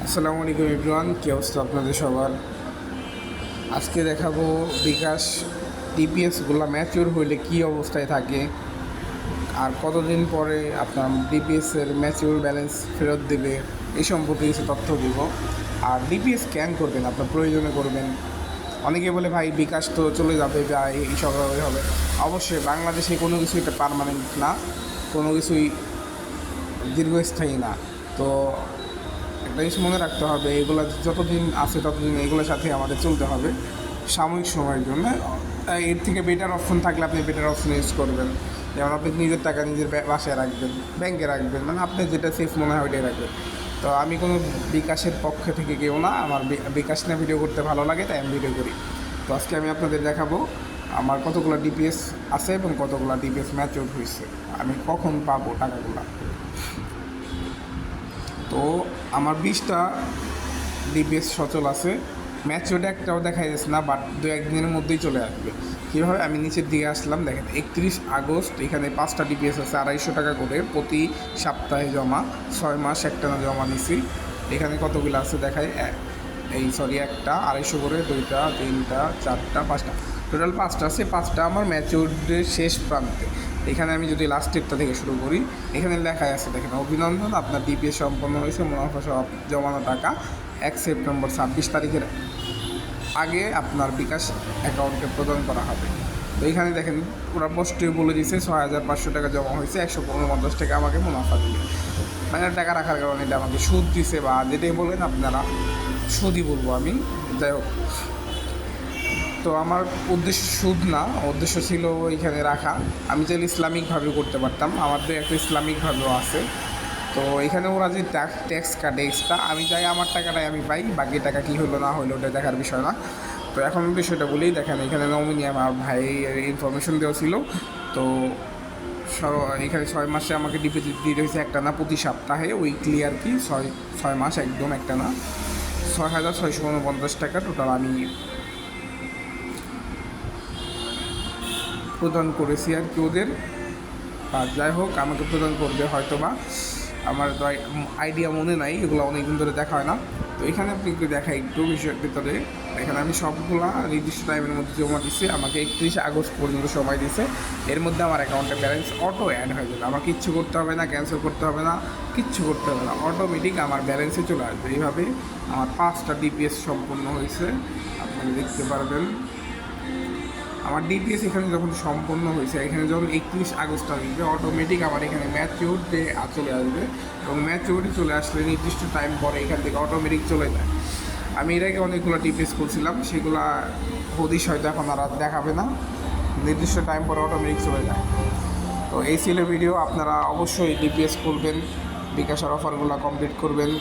আসসালামু আলাইকুম এভরিওয়ান, কী অবস্থা আপনাদের সবার। আজকে দেখাবো বিকাশ ডিপিএসগুলো ম্যাচিওর হইলে কী অবস্থায় থাকে আর কতদিন পরে আপনার ডিপিএসের ম্যাচিওর ব্যালেন্স ফেরত দেবে, এই সম্পর্কে কিছু তথ্য দিব। আর ডিপিএস স্ক্যান করবেন আপনার প্রয়োজনে করবেন। অনেকে বলে ভাই বিকাশ তো চলে যাবে বা এইসব হবে। অবশ্যই বাংলাদেশে কোনো কিছু এটা পার্মানেন্ট না, কোনো কিছুই দীর্ঘস্থায়ী না। তো একটা জিনিস মনে রাখতে হবে, এগুলো যতদিন আছে ততদিন এগুলোর সাথে আমাদের চলতে হবে সাময়িক সময়ের জন্য। এর থেকে বেটার অপশন থাকলে আপনি বেটার অপশন ইউজ করবেন। যেমন আপনি নিজের টাকা নিজের বাসায় রাখবেন, ব্যাংকে রাখবেন, মানে আপনি যেটা সেফ মনে হয় ওইটাই রাখবেন। তো আমি কোনো বিকাশের পক্ষে থেকে কেউ না, আমার বিকাশ নিয়ে ভিডিও করতে ভালো লাগে তাই আমি ভিডিও করি। তো আজকে আমি আপনাদের দেখাবো আমার কতগুলো ডিপিএস আছে এবং কতগুলো ডিপিএস ম্যাচিওর হয়েছে, আমি কখন পাবো টাকাগুলো। তো আমার 20টা ডিপিএস সচল আছে, ম্যাচিওরটা একটাও দেখা যাচ্ছে না, বাট 2-1 দিনের মধ্যেই চলে আসবে। কীভাবে, আমি নিচের দিকে আসলাম, দেখেন 31 আগস্ট এখানে 5টা ডিপিএস আছে 250 টাকা করে প্রতি সপ্তাহে জমা, 6 মাস একটানা জমা দিছি। এখানে কতগুলো আছে দেখায়, একটা 250 করে, 2টা 3টা 4টা 5টা, টোটাল 5টা আছে। 5টা আমার ম্যাচিওরদের শেষ প্রান্তে। এখানে আমি যদি লাস্টেরটা থেকে শুরু করি, এখানে লেখা আছে দেখেন, অভিনন্দন, আপনার ডিপিএস সম্পন্ন হয়েছে, মুনাফা সহ জমানো টাকা 1 সেপ্টেম্বর 26 তারিখের আগে আপনার বিকাশ অ্যাকাউন্টে প্রদান করা হবে। তো এখানে দেখেন ওরা পোস্টে বলে দিয়েছে 6,500 টাকা জমা হয়েছে, 150 টাকা আমাকে মুনাফা দিবে। মানে টাকা রাখার কারণে এটা আমাকে সুদ দিছে, বা যেটাই বলেন আপনারা, সুদই বলবো আমি। যাই হোক, তো আমার উদ্দেশ্য সুদ না, উদ্দেশ্য ছিল এখানে রাখা। আমি চাইলে ইসলামিকভাবে করতে পারতাম, আমাদের একটা ইসলামিকভাবেও আছে। তো এখানে ওরা যে ট্যাক্স কাটে এক্সট্রা, আমি চাই আমার টাকাটাই আমি পাই, বাকি টাকা কী হলো না হলো ওটা দেখার বিষয় না। তো এখন বিষয়টা বলেই দেখেন, এখানে নমিনি আমার ভাই ইনফরমেশন দেওয়া ছিল। তো এখানে 6 মাসে আমাকে ডিপোজিট দিয়ে রয়েছে একটা না, প্রতি সপ্তাহে উইকলি আর কি, 6 মাস একদম একটা না, 6,649 টাকা টোটাল আমি প্রদান করেছি আর কি ওদের। আর যাই হোক, আমাকে প্রদান করবে হয়তো বা, আমার তো আইডিয়া মনে নাই, এগুলো অনেকদিন ধরে দেখা হয় না। তো এখানে আপনি একটু দেখাই একটু বিষয়ের ভিতরে, এখানে আমি সবগুলা নির্দিষ্ট টাইমের মধ্যে জমা দিচ্ছি, আমাকে 31 আগস্ট পর্যন্ত সময় দিচ্ছে। এর মধ্যে আমার অ্যাকাউন্টে ব্যালেন্স অটো অ্যাড হয়ে যাবে, আমার কিচ্ছু করতে হবে না, ক্যান্সেল করতে হবে না, কিচ্ছু করতে হবে না, অটোমেটিক আমার ব্যালেন্সে চলে আসবে। এইভাবে আমার 5টা ডিপিএস সম্পূর্ণ হয়েছে, আপনারা দেখতে পারবেন। আমার ডিপিএস এখানে যখন সম্পন্ন হয়েছে, এখানে যখন 31 আগস্ট আসবে, অটোমেটিক আমার এখানে ম্যাচিওরডে চলে আসবে, এবং ম্যাচিওরিটি চলে আসলে নির্দিষ্ট টাইম পরে এখান থেকে অটোমেটিক চলে যায়। আমি এর আগে অনেকগুলো ডিপিএস করছিলাম, সেগুলা হদিশ হয়তো এখন আর দেখাবে না, নির্দিষ্ট টাইম পরে অটোমেটিক চলে যায়। তো এই ছিল ভিডিও, আপনারা অবশ্যই ডিপিএস করবেন, বিকাশের অফারগুলো কমপ্লিট করবেন।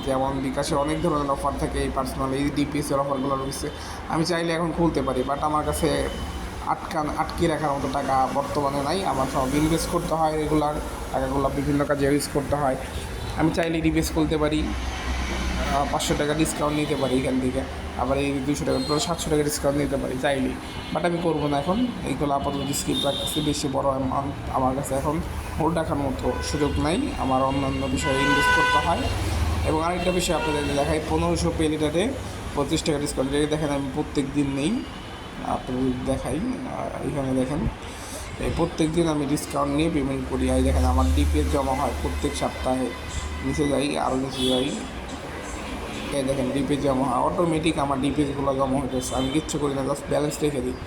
যেমন বিকাশে অনেক ধরনের অফার থাকে, এই পার্সোনাল এই ডিপিএসের অফারগুলো রয়েছে। আমি চাইলে এখন খুলতে পারি, বাট আমার কাছে আটকে রাখার মতো টাকা বর্তমানে নাই। আমার সব ইনভেস্ট করতে হয়, রেগুলার টাকাগুলো বিভিন্ন কাজে ইউজ করতে হয়। আমি চাইলে ডিপিএস খুলতে পারি, 500 টাকা ডিসকাউন্ট নিতে পারি এখান থেকে, আবার এই 200 টাকা, 700 টাকা ডিসকাউন্ট নিতে পারি চাইলেই, বাট আমি করবো না এখন। এইগুলো আপাতত স্কিপ রাখতেছি, বেশি বড় অ্যামাউন্ট আমার কাছে এখন হোল্ড রাখার মতো সুযোগ নাই, আমার অন্যান্য বিষয়ে ইনভেস্ট করতে হয়। এবং আরেকটা বিষয় আপনাদের দেখাই, 1500 পে লিটারে 25 টাকা ডিসকাউন্ট, এটা দেখেন আমি প্রত্যেক দিন নেই, আপনাদের দেখাই। এখানে দেখেন, এই প্রত্যেক দিন আমি ডিসকাউন্ট নিয়ে পেমেন্ট করি। আর দেখেন আমার ডিপিএস জমা হয় প্রত্যেক সপ্তাহে, নিচে যাই আরও নিচে যাই, এই দেখেন ডিপিএস জমা হয় অটোমেটিক, আমার ডিপিএসগুলো জমা হইতেছে, আমি কিচ্ছু করি না, জাস্ট ব্যালেন্স রেখে দিই।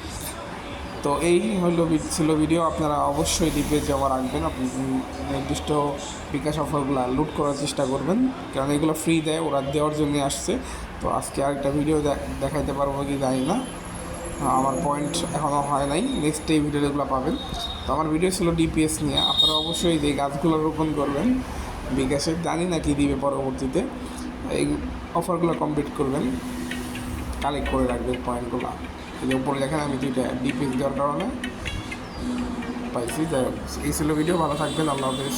তো এই ছিল ভিডিও, আপনারা অবশ্যই ডিপিএস জমা রাখবেন, আপনি নির্দিষ্ট বিকাশ অফারগুলো লুট করার চেষ্টা করবেন, কারণ এগুলো ফ্রি দেয়, ওরা দেওয়ার জন্য আসছে। তো আজকে আরেকটা ভিডিও দেখাইতে পারবো কি জানি না, আমার পয়েন্ট এখনও হয় নাই, নেক্সট এই ভিডিওগুলো পাবেন। তো আমার ভিডিও ছিল ডিপিএস নিয়ে, আপনারা অবশ্যই যে গাছগুলো রোপণ করবেন বিকাশের, জানি না কি দিবে পরবর্তীতে, এই অফারগুলো কমপ্লিট করবেন, কালেক্ট করে রাখবেন পয়েন্টগুলো। এই যে উপরে দেখেন আমি 2টা ডিপিএস দেওয়ার কারণে পাইছি। যাই হোক, এই ছিল ভিডিও, ভালো থাকবেন, আল্লাহ হাফেজ।